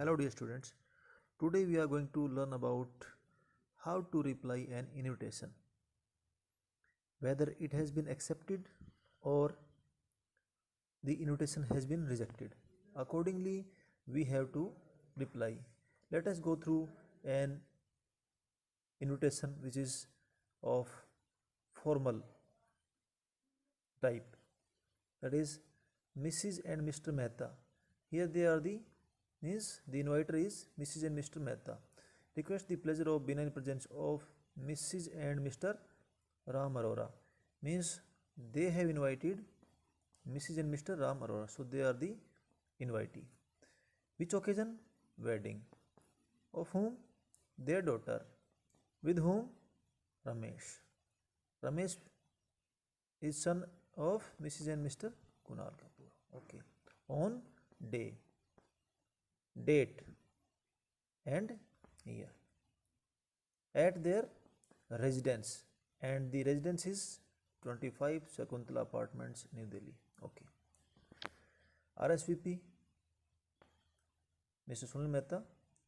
Hello dear students, today we are going to learn about how to reply an invitation, whether it has been accepted or the invitation has been rejected. Accordingly, we have to reply. Let us go through an invitation which is of formal type, that is Mrs. and Mr. Mehta. Here they are the inviter is Mrs. and Mr. Mehta. Request the pleasure of benign presence of Mrs. and Mr. Ram Arora. Means they have invited Mrs. and Mr. Ram Arora. So they are the invitee. Which occasion? Wedding. Of whom? Their daughter. With whom? Ramesh. Ramesh is son of Mrs. and Mr. Kunal Kapoor. Okay. On day, date and year. At their residence, and the residence is 25 Shakuntala Apartments, New Delhi. Okay. RSVP Mr. Sunil Mehta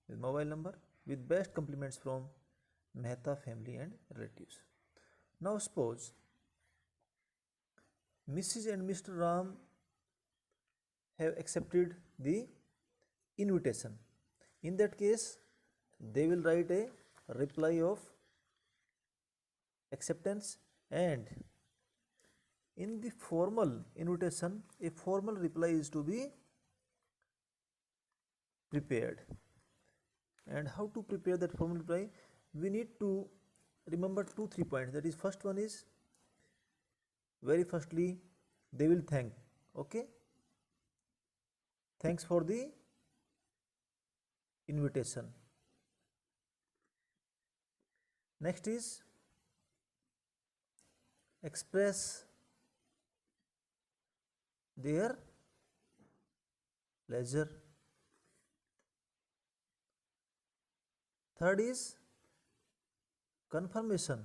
with mobile number with best compliments from Mehta family and relatives. Now suppose Mrs. and Mr. Ram have accepted the invitation. In that case, they will write a reply of acceptance, and in the formal invitation, a formal reply is to be prepared. And how to prepare that formal reply? We need to remember 2-3 points. That is, first one is, very firstly, they will thank. Okay, thanks for the invitation. Next is express their pleasure. Third is confirmation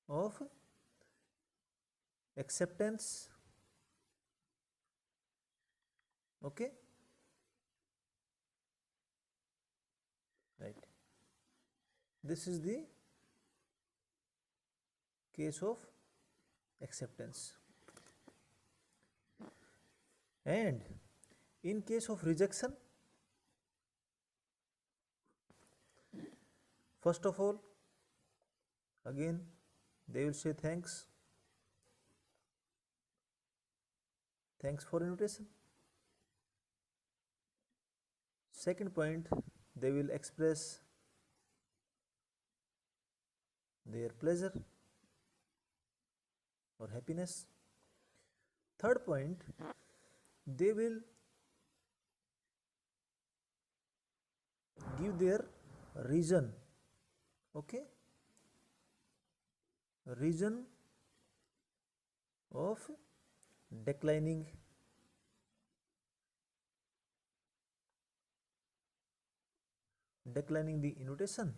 of acceptance. Okay, right. This is the case of acceptance. And in case of rejection, first of all, again they will say thanks for invitation. Second point, they will express their pleasure or happiness. Third point, they will give their reason. Okay, reason of declining the invitation,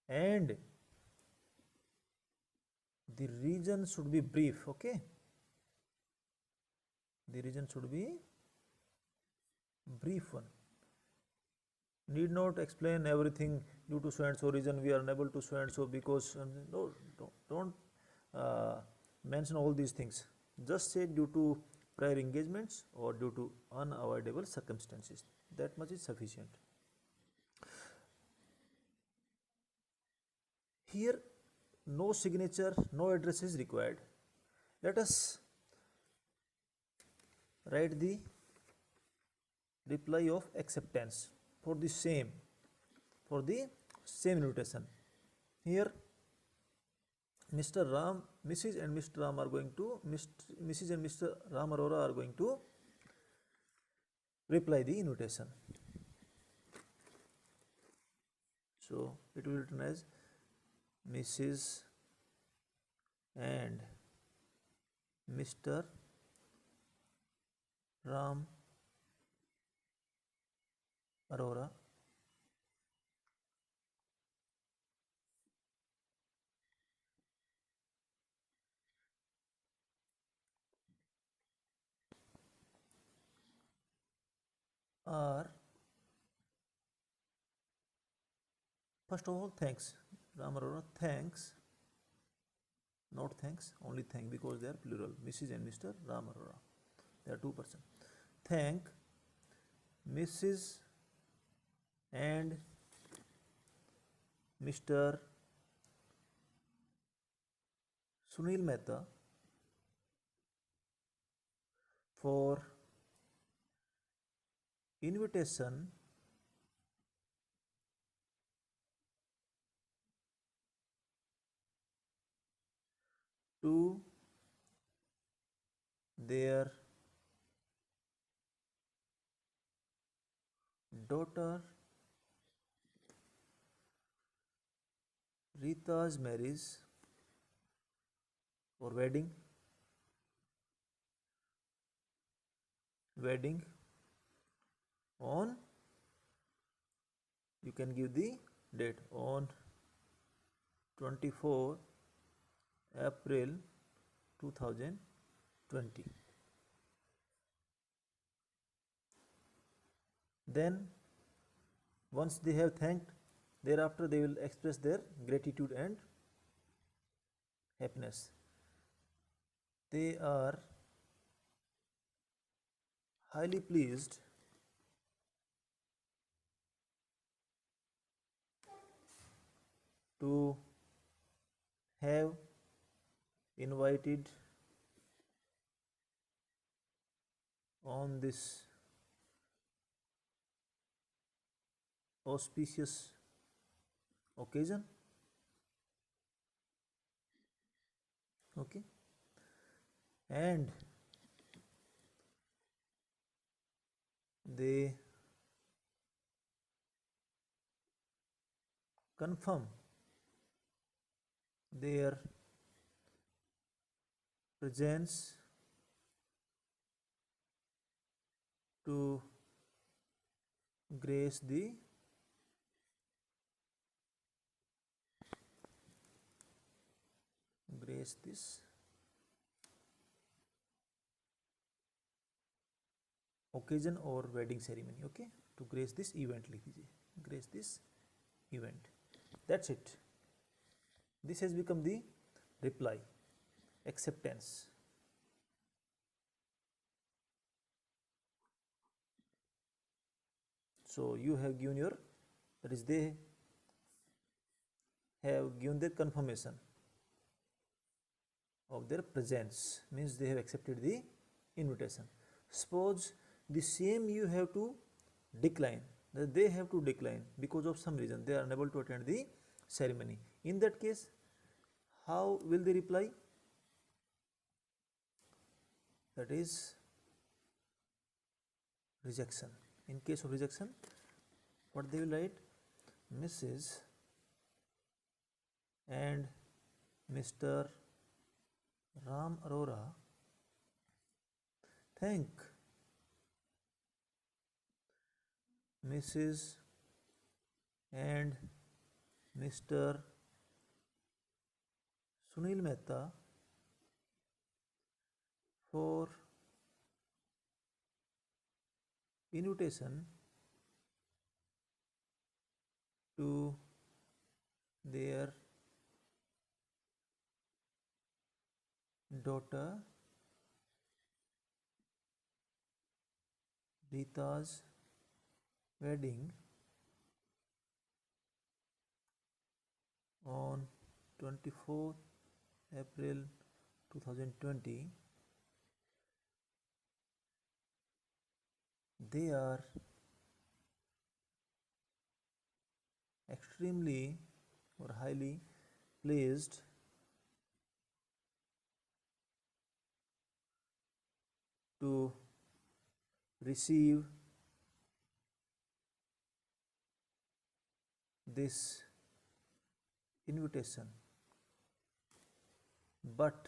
and the reason should be brief. Okay, the reason should be brief one. Need not explain everything. Due to so and so reason we are unable to so and so, because no, don't mention all these things. Just say due to prior engagements or due to unavoidable circumstances. That much is sufficient. Here no signature, no address is required. Let us write the reply of acceptance for the same invitation. Here Mr. Ram, Mrs. and Mr. Ram are going to Mrs. and Mr. Ram Arora are going to reply the invitation. So it will be written as Mrs. and Mr. Ram Arora are, first of all, thanks. Ram Arora thanks, not thanks, only thank, because they are plural. Mrs. and Mr. Ram Arora, they are two persons. Thank Mrs. and Mr. Sunil Mehta for invitation to their daughter Rita's marriage or wedding on, you can give the date, on 24 April 2020. Then once they have thanked, thereafter they will express their gratitude and happiness. They are highly pleased to have invited on this auspicious occasion. Okay, and they confirm their presence to grace the grace this occasion or wedding ceremony. Okay, to grace this event, लिख दीजिए, grace this event. That's it. This has become the reply, acceptance. So you have given your, that is, they have given their confirmation of their presence, means they have accepted the invitation. Suppose the same you have to decline, that they have to decline because of some reason, they are unable to attend the ceremony. In that case, how will they reply? That is rejection. In case of rejection, what they will write? Mrs. and Mr. Ram Arora thank Mrs. and Mr. Sunil Mehta for invitation to their daughter Rita's wedding on 24 April 2020. They are extremely or highly pleased to receive this invitation, but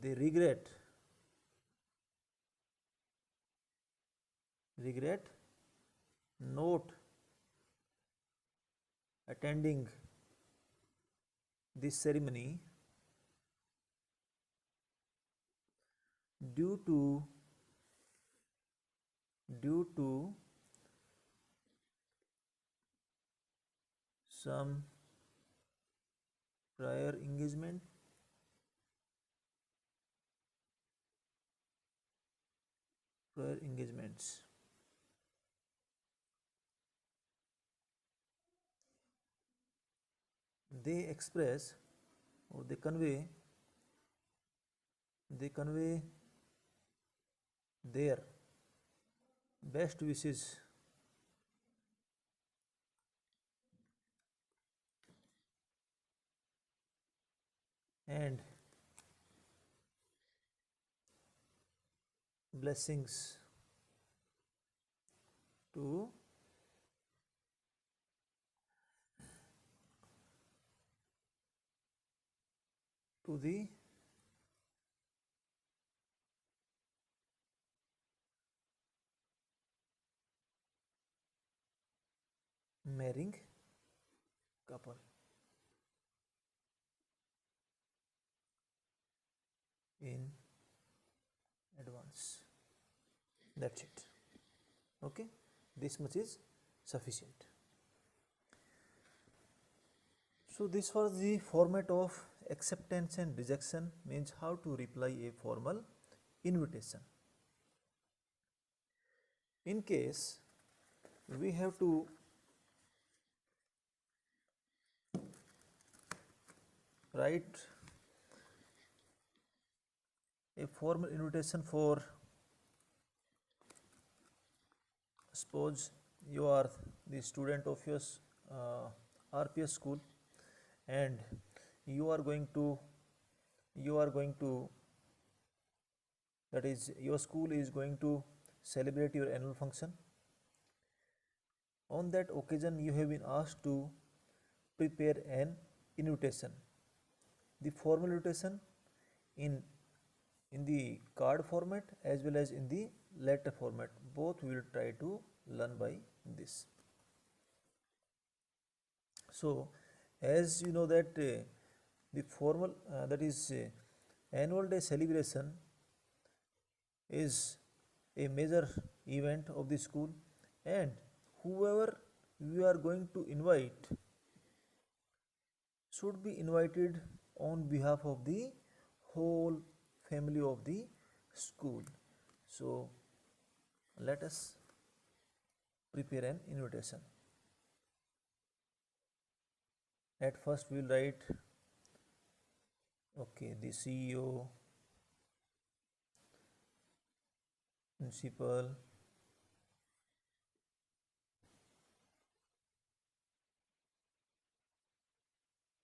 they regret not attending this ceremony due to due to some prior engagement, prior engagements. They express or they convey their best wishes and blessings to the marrying couple in advance. That's it. Okay, this much is sufficient. So this was the format of acceptance and rejection, means how to reply a formal invitation. In case we have to write a formal invitation for, suppose you are the student of your RPS school, and you are going to that is, your school is going to celebrate your annual function. On that occasion you have been asked to prepare an invitation, the formal invitation in the card format as well as in the letter format. Both we will try to learn by this. So as you know that the formal that is annual day celebration is a major event of the school, and whoever we are going to invite should be invited on behalf of the whole family of the school. So let us prepare an invitation. At first we will write, okay, the CEO, principal,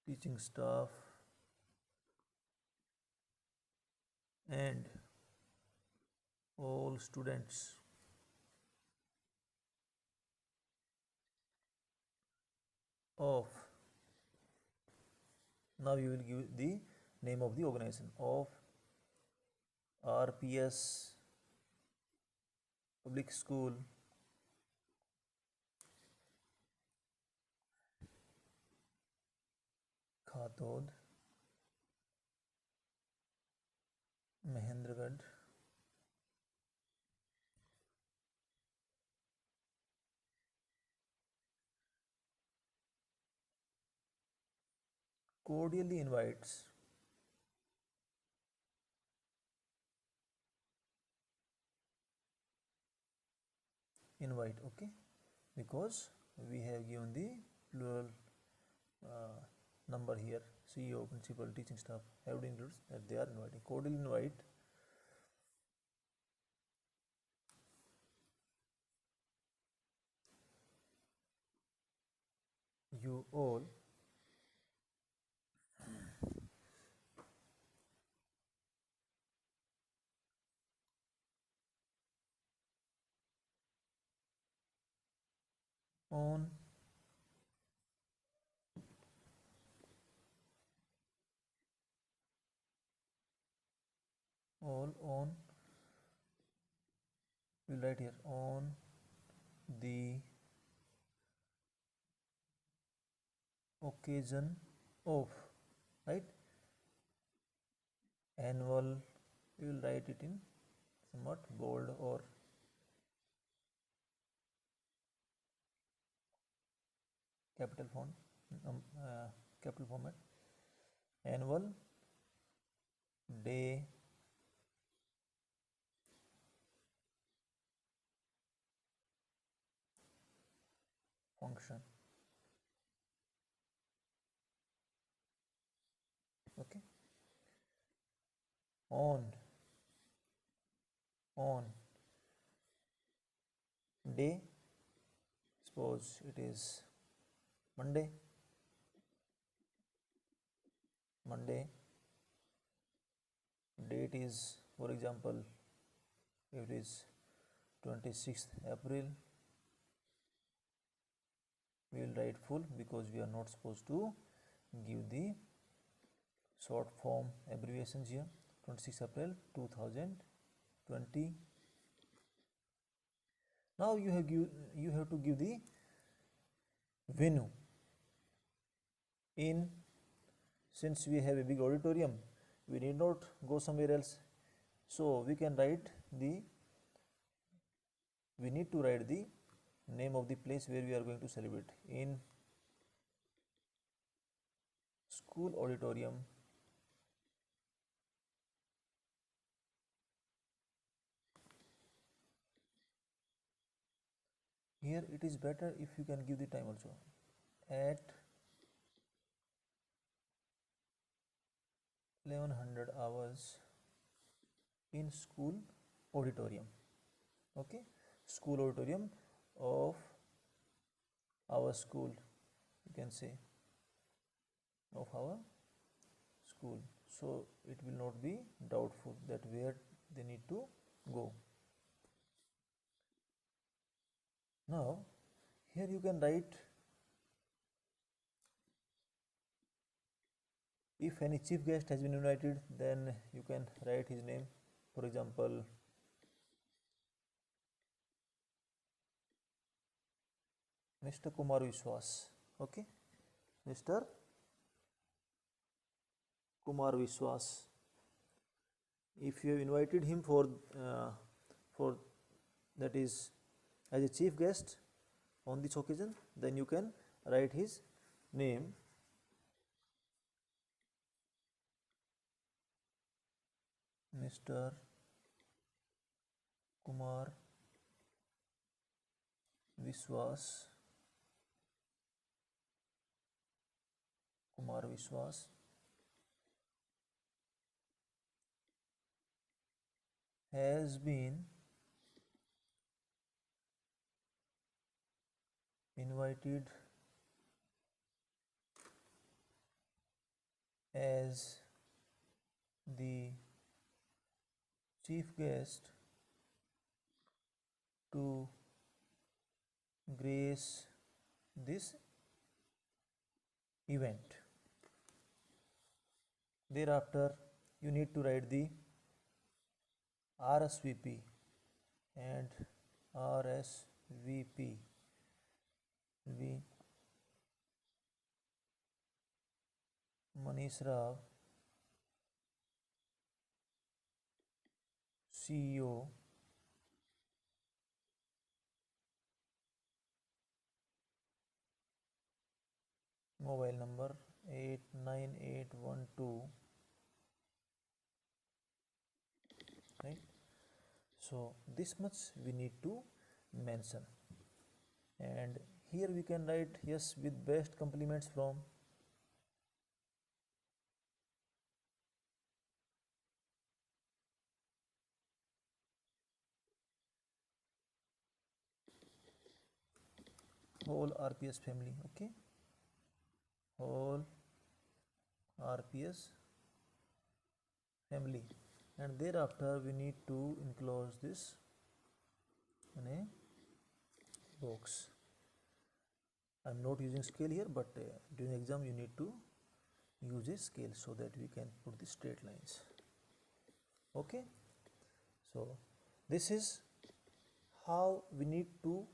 teaching staff, and all students. Of, now you will give the name of the organization, of RPS Public School Khatod, Mahendragarh, cordially invites invite, okay, because we have given the plural uh, number here. CEO, principal, teaching staff have to include that they are inviting. Cordially invite you all on all on, we'll write here, on the occasion of, right, annual, we will write it in somewhat bold or capital font, capital format. Annual day function. Okay. On day, suppose it is Monday. Date is, for example, if it is 26th April, we will write full because we are not supposed to give the short form abbreviations here. 26 April 2020. Now you have to give the venue. Since we have a big auditorium, we need not go somewhere else, so we need to write the name of the place where we are going to celebrate. In school auditorium, here it is better if you can give the time also, at 1100 hours in school auditorium. Okay, school auditorium of our school, you can say, of our school, so it will not be doubtful that where they need to go. Now here you can write, if any chief guest has been invited, then you can write his name, for example, Mr. Kumar Vishwas. Okay, Mr. Kumar Vishwas. If you have invited him for that is as a chief guest on this occasion, then you can write his name, Mr. Kumar Vishwas. Has been invited as the chief guest to grace this event. Thereafter, you need to write the RSVP and RSVP will be Manish Rao, CEO, mobile number 89812, right? So this much we need to mention, and here we can write, yes, with best compliments from whole RPS family. Okay, whole RPS family, and thereafter we need to enclose this in a box. I am not using scale here, but during exam you need to use a scale so that we can put the straight lines. Okay, so this is how we need to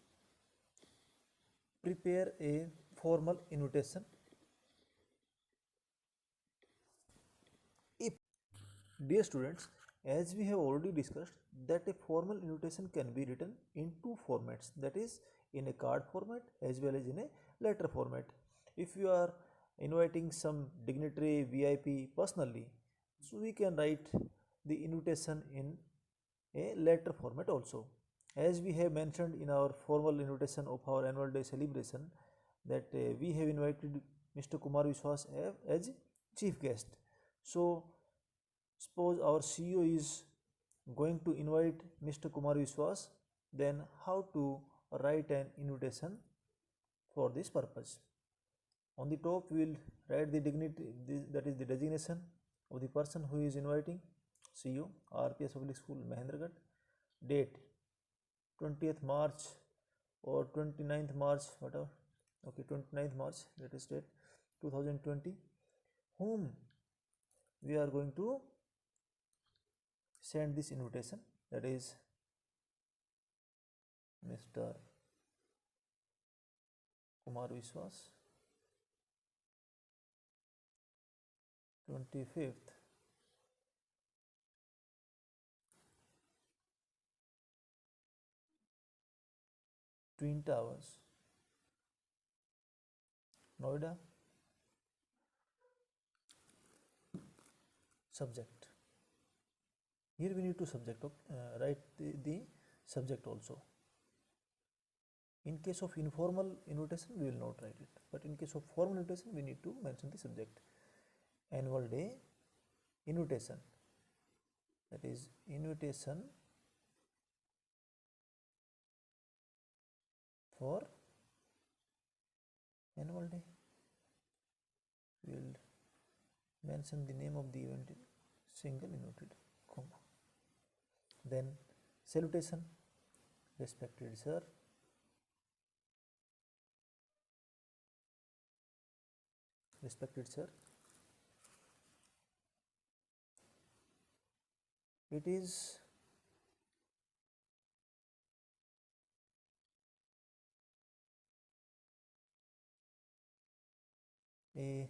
prepare a formal invitation. If, dear students, as we have already discussed, that a formal invitation can be written in two formats, that is in a card format as well as in a letter format. If you are inviting some dignitary VIP personally, so we can write the invitation in a letter format also. As we have mentioned in our formal invitation of our annual day celebration, that we have invited Mr. Kumar Vishwas as chief guest. So suppose our CEO is going to invite Mr. Kumar Vishwas, then how to write an invitation for this purpose. On the top we will write the dignity, that is the designation of the person who is inviting, CEO, RPS Public School, Mahendragarh, date 20th March or 29th March, whatever, okay, 29th March, that is date 2020, whom we are going to send this invitation, that is Mr. Kumar Vishwas, 25th Twin Towers, Noida. Subject, here we need to write the subject also. In case of informal invitation we will not write it, but in case of formal invitation we need to mention the subject. Annual day invitation, that is invitation for annual day. We will mention the name of the event in single inverted comma. Then salutation, respected sir, respected sir. It is a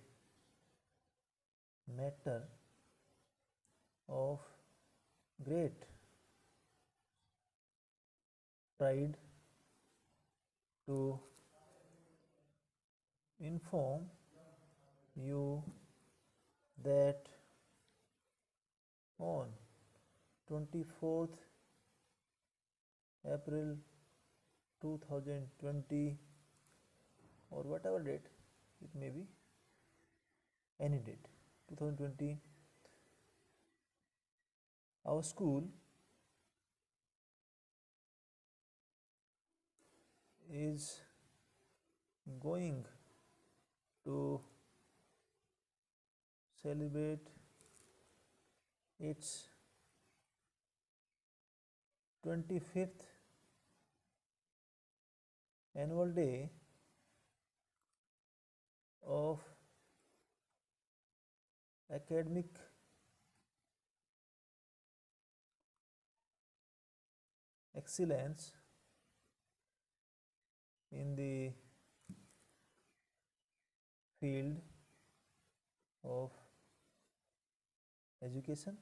matter of great pride to inform you that on 24th April 2020, or whatever date it may be, any date, 2020, our school is going to celebrate its 25th annual day of academic excellence in the field of education.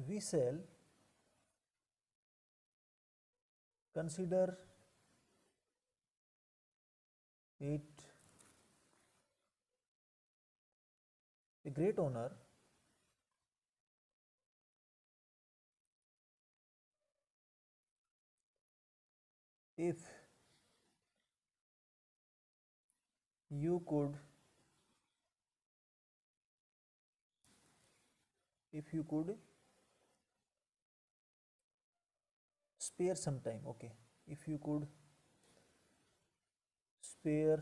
We shall consider it a great honor if you could spare some time, okay, if you could spare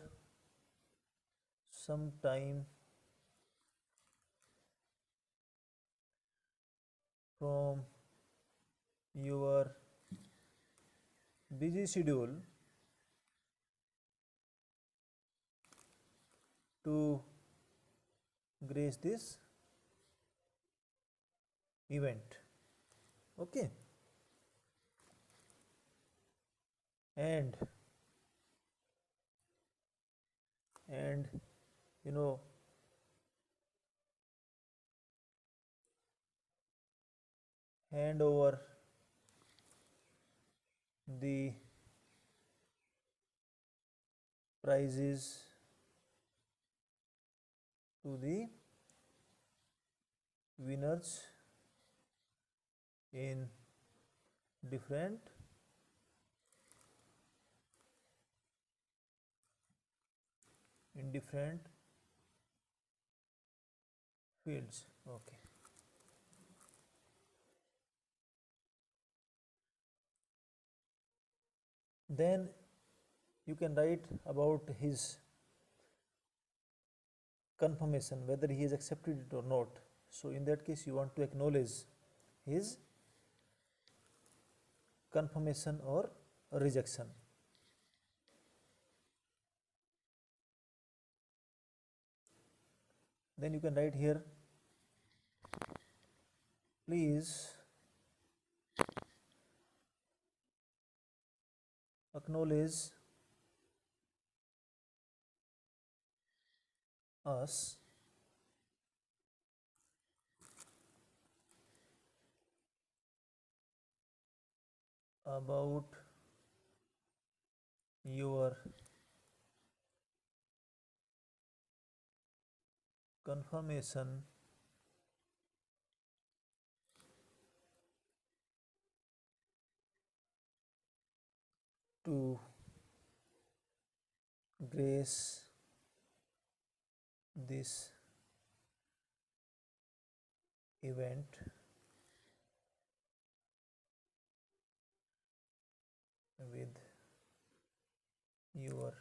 some time from your busy schedule to grace this event, okay, and and you know hand over the prizes to the winners in different different fields. Okay, then you can write about his confirmation, whether he has accepted it or not. So in that case you want to acknowledge his confirmation or rejection. Then you can write here, please acknowledge us about your confirmation to grace this event with your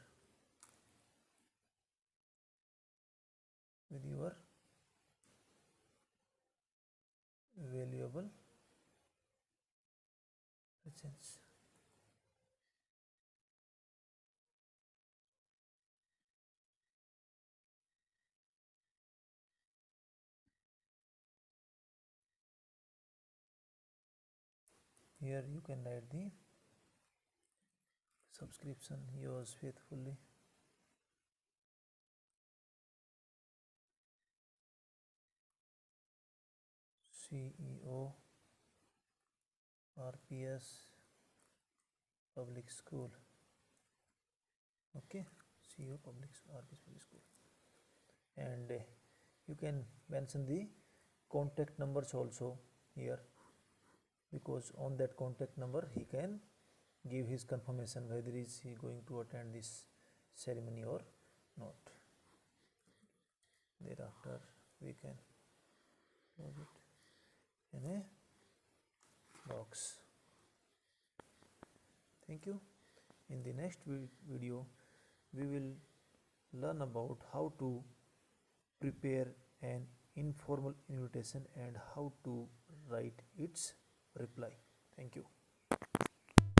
valuable presence. Here you can write the subscription, yours faithfully, CEO, RPS Public School. Okay, CEO RPS Public School. And you can mention the contact numbers also here, because on that contact number he can give his confirmation whether is he going to attend this ceremony or not. Thereafter we can close it in a box. Thank you. In the next video we will learn about how to prepare an informal invitation and how to write its reply. Thank you.